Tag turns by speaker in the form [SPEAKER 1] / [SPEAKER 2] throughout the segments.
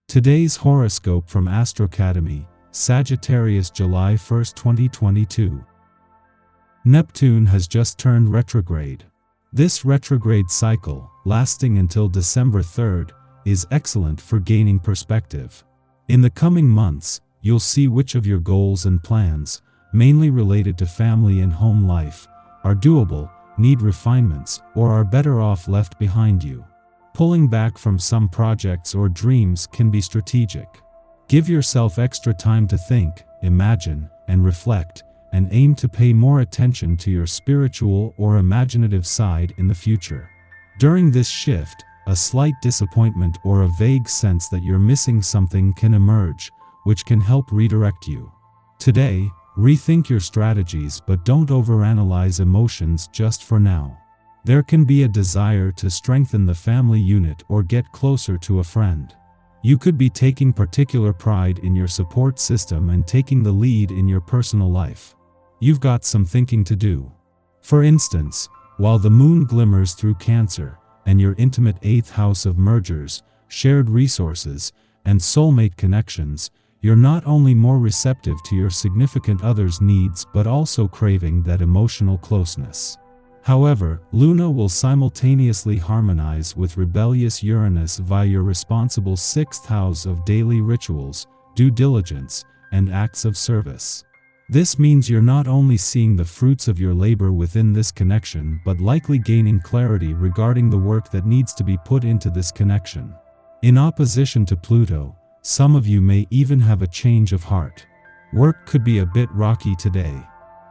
[SPEAKER 1] Today's horoscope from Astrocademy, Sagittarius July 1, 2022. Neptune has just turned retrograde. This retrograde cycle, lasting until December 3rd, is excellent for gaining perspective. In the coming months, you'll see which of your goals and plans, mainly related to family and home life, are doable, need refinements, or are better off left behind you. Pulling back from some projects or dreams can be strategic. Give yourself extra time to think, imagine, and reflect, and aim to pay more attention to your spiritual or imaginative side in the future. During this shift, a slight disappointment or a vague sense that you're missing something can emerge, which can help redirect you. Today, rethink your strategies but don't overanalyze emotions just for now. There can be a desire to strengthen the family unit or get closer to a friend. You could be taking particular pride in your support system and taking the lead in your personal life. You've got some thinking to do. For instance, while the moon glimmers through Cancer, and your intimate 8th house of mergers, shared resources, and soulmate connections, you're not only more receptive to your significant other's needs but also craving that emotional closeness. However, Luna will simultaneously harmonize with rebellious Uranus via your responsible 6th house of daily rituals, due diligence, and acts of service. This means you're not only seeing the fruits of your labor within this connection but likely gaining clarity regarding the work that needs to be put into this connection. In opposition to Pluto, some of you may even have a change of heart. Work could be a bit rocky today.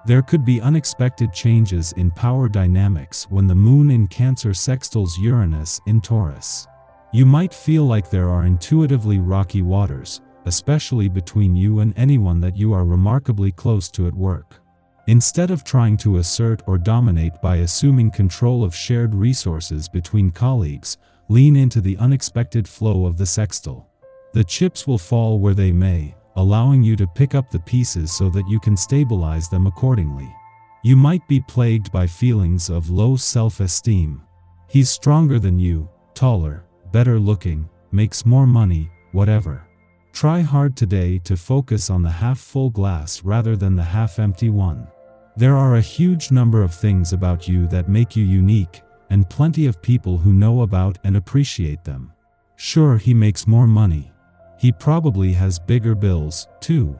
[SPEAKER 1] There could be unexpected changes in power dynamics when the moon in Cancer sextiles Uranus in Taurus. You might feel like there are intuitively rocky waters, especially between you and anyone that you are remarkably close to at work. Instead of trying to assert or dominate by assuming control of shared resources between colleagues, lean into the unexpected flow of the sextile. The chips will fall where they may, allowing you to pick up the pieces so that you can stabilize them accordingly. You might be plagued by feelings of low self-esteem. He's stronger than you, taller, better looking, makes more money, whatever. Try hard today to focus on the half-full glass rather than the half-empty one. There are a huge number of things about you that make you unique, and plenty of people who know about and appreciate them. Sure, he makes more money. He probably has bigger bills, too.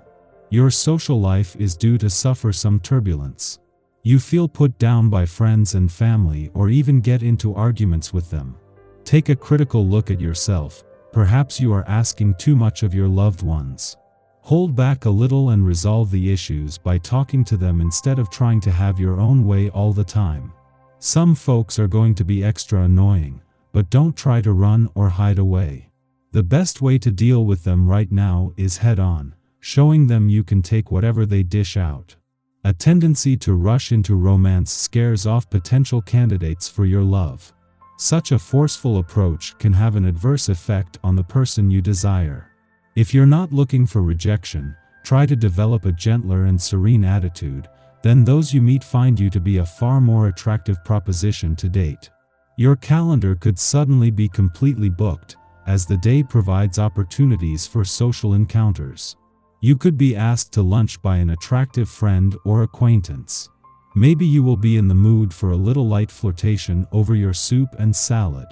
[SPEAKER 1] Your social life is due to suffer some turbulence. You feel put down by friends and family or even get into arguments with them. Take a critical look at yourself. Perhaps you are asking too much of your loved ones. Hold back a little and resolve the issues by talking to them instead of trying to have your own way all the time. Some folks are going to be extra annoying, but don't try to run or hide away. The best way to deal with them right now is head-on, showing them you can take whatever they dish out. A tendency to rush into romance scares off potential candidates for your love. Such a forceful approach can have an adverse effect on the person you desire. If you're not looking for rejection, try to develop a gentler and serene attitude, then those you meet find you to be a far more attractive proposition to date. Your calendar could suddenly be completely booked, as the day provides opportunities for social encounters. You could be asked to lunch by an attractive friend or acquaintance. Maybe you will be in the mood for a little light flirtation over your soup and salad.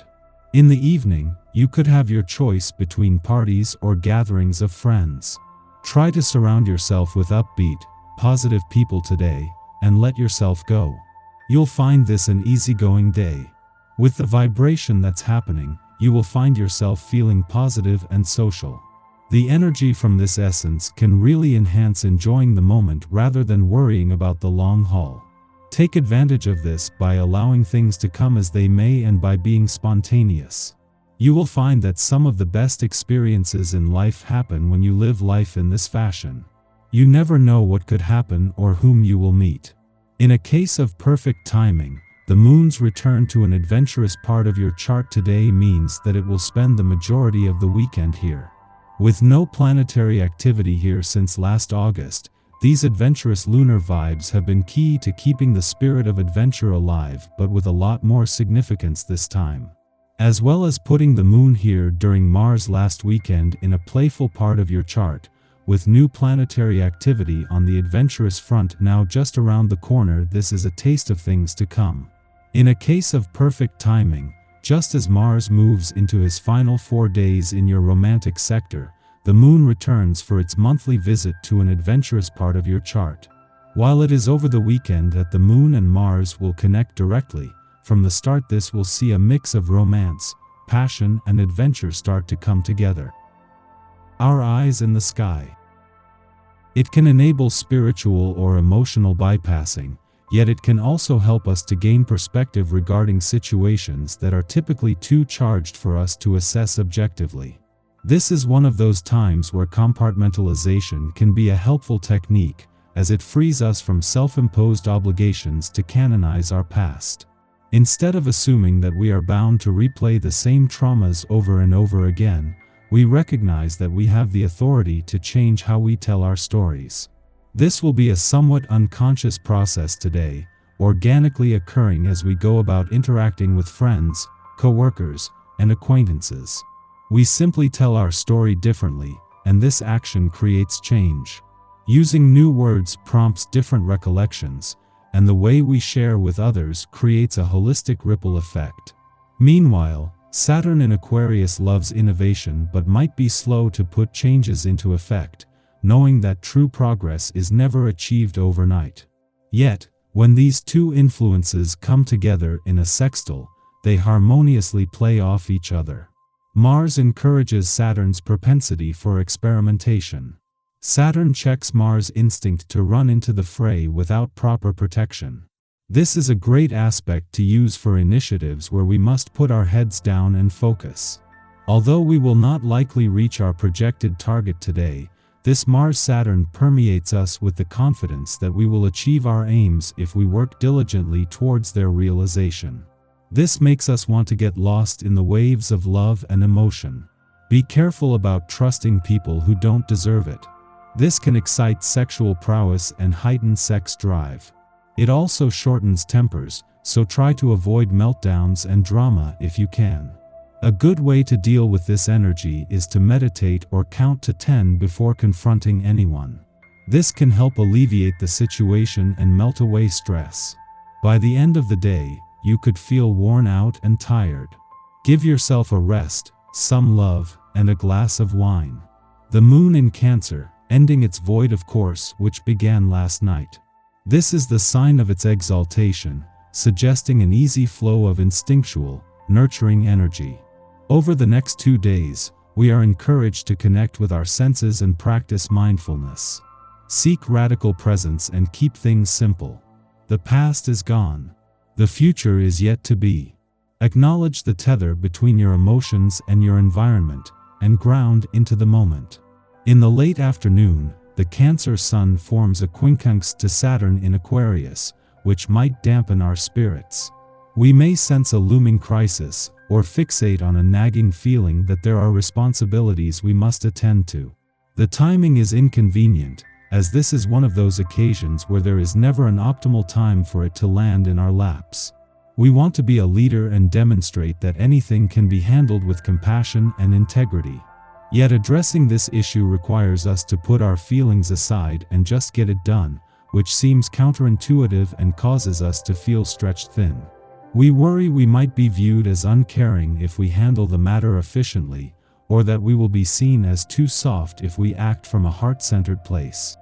[SPEAKER 1] In the evening, you could have your choice between parties or gatherings of friends. Try to surround yourself with upbeat, positive people today, and let yourself go. You'll find this an easygoing day. With the vibration that's happening, you will find yourself feeling positive and social. The energy from this essence can really enhance enjoying the moment rather than worrying about the long haul. Take advantage of this by allowing things to come as they may and by being spontaneous. You will find that some of the best experiences in life happen when you live life in this fashion. You never know what could happen or whom you will meet. In a case of perfect timing, the moon's return to an adventurous part of your chart today means that it will spend the majority of the weekend here. With no planetary activity here since last August, these adventurous lunar vibes have been key to keeping the spirit of adventure alive, but with a lot more significance this time. As well as putting the moon here during Mars last weekend in a playful part of your chart, with new planetary activity on the adventurous front now just around the corner. This is a taste of things to come. In a case of perfect timing, just as Mars moves into his final 4 days in your romantic sector, the moon returns for its monthly visit to an adventurous part of your chart. While it is over the weekend that the moon and Mars will connect directly, from the start this will see a mix of romance, passion, and adventure start to come together. Our eyes in the sky. It can enable spiritual or emotional bypassing, yet it can also help us to gain perspective regarding situations that are typically too charged for us to assess objectively. This is one of those times where compartmentalization can be a helpful technique, as it frees us from self-imposed obligations to canonize our past. Instead of assuming that we are bound to replay the same traumas over and over again, we recognize that we have the authority to change how we tell our stories. This will be a somewhat unconscious process today, organically occurring as we go about interacting with friends, coworkers, and acquaintances. We simply tell our story differently, and this action creates change. Using new words prompts different recollections, and the way we share with others creates a holistic ripple effect. Meanwhile, Saturn in Aquarius loves innovation but might be slow to put changes into effect, knowing that true progress is never achieved overnight. Yet, when these two influences come together in a sextile, they harmoniously play off each other. Mars encourages Saturn's propensity for experimentation. Saturn checks Mars' instinct to run into the fray without proper protection. This is a great aspect to use for initiatives where we must put our heads down and focus. Although we will not likely reach our projected target today, this Mars-Saturn permeates us with the confidence that we will achieve our aims if we work diligently towards their realization. This makes us want to get lost in the waves of love and emotion. Be careful about trusting people who don't deserve it. This can excite sexual prowess and heighten sex drive. It also shortens tempers, so try to avoid meltdowns and drama if you can. A good way to deal with this energy is to meditate or count to 10 before confronting anyone. This can help alleviate the situation and melt away stress. By the end of the day, you could feel worn out and tired. Give yourself a rest, some love, and a glass of wine. The moon in Cancer, ending its void of course which began last night. This is the sign of its exaltation, suggesting an easy flow of instinctual, nurturing energy. Over the next 2 days, we are encouraged to connect with our senses and practice mindfulness. Seek radical presence and keep things simple. The past is gone. The future is yet to be. Acknowledge the tether between your emotions and your environment, and ground into the moment. In the late afternoon, the Cancer Sun forms a quincunx to Saturn in Aquarius, which might dampen our spirits. We may sense a looming crisis, or fixate on a nagging feeling that there are responsibilities we must attend to. The timing is inconvenient, as this is one of those occasions where there is never an optimal time for it to land in our laps. We want to be a leader and demonstrate that anything can be handled with compassion and integrity. Yet addressing this issue requires us to put our feelings aside and just get it done, which seems counterintuitive and causes us to feel stretched thin. We worry we might be viewed as uncaring if we handle the matter efficiently, or that we will be seen as too soft if we act from a heart-centered place.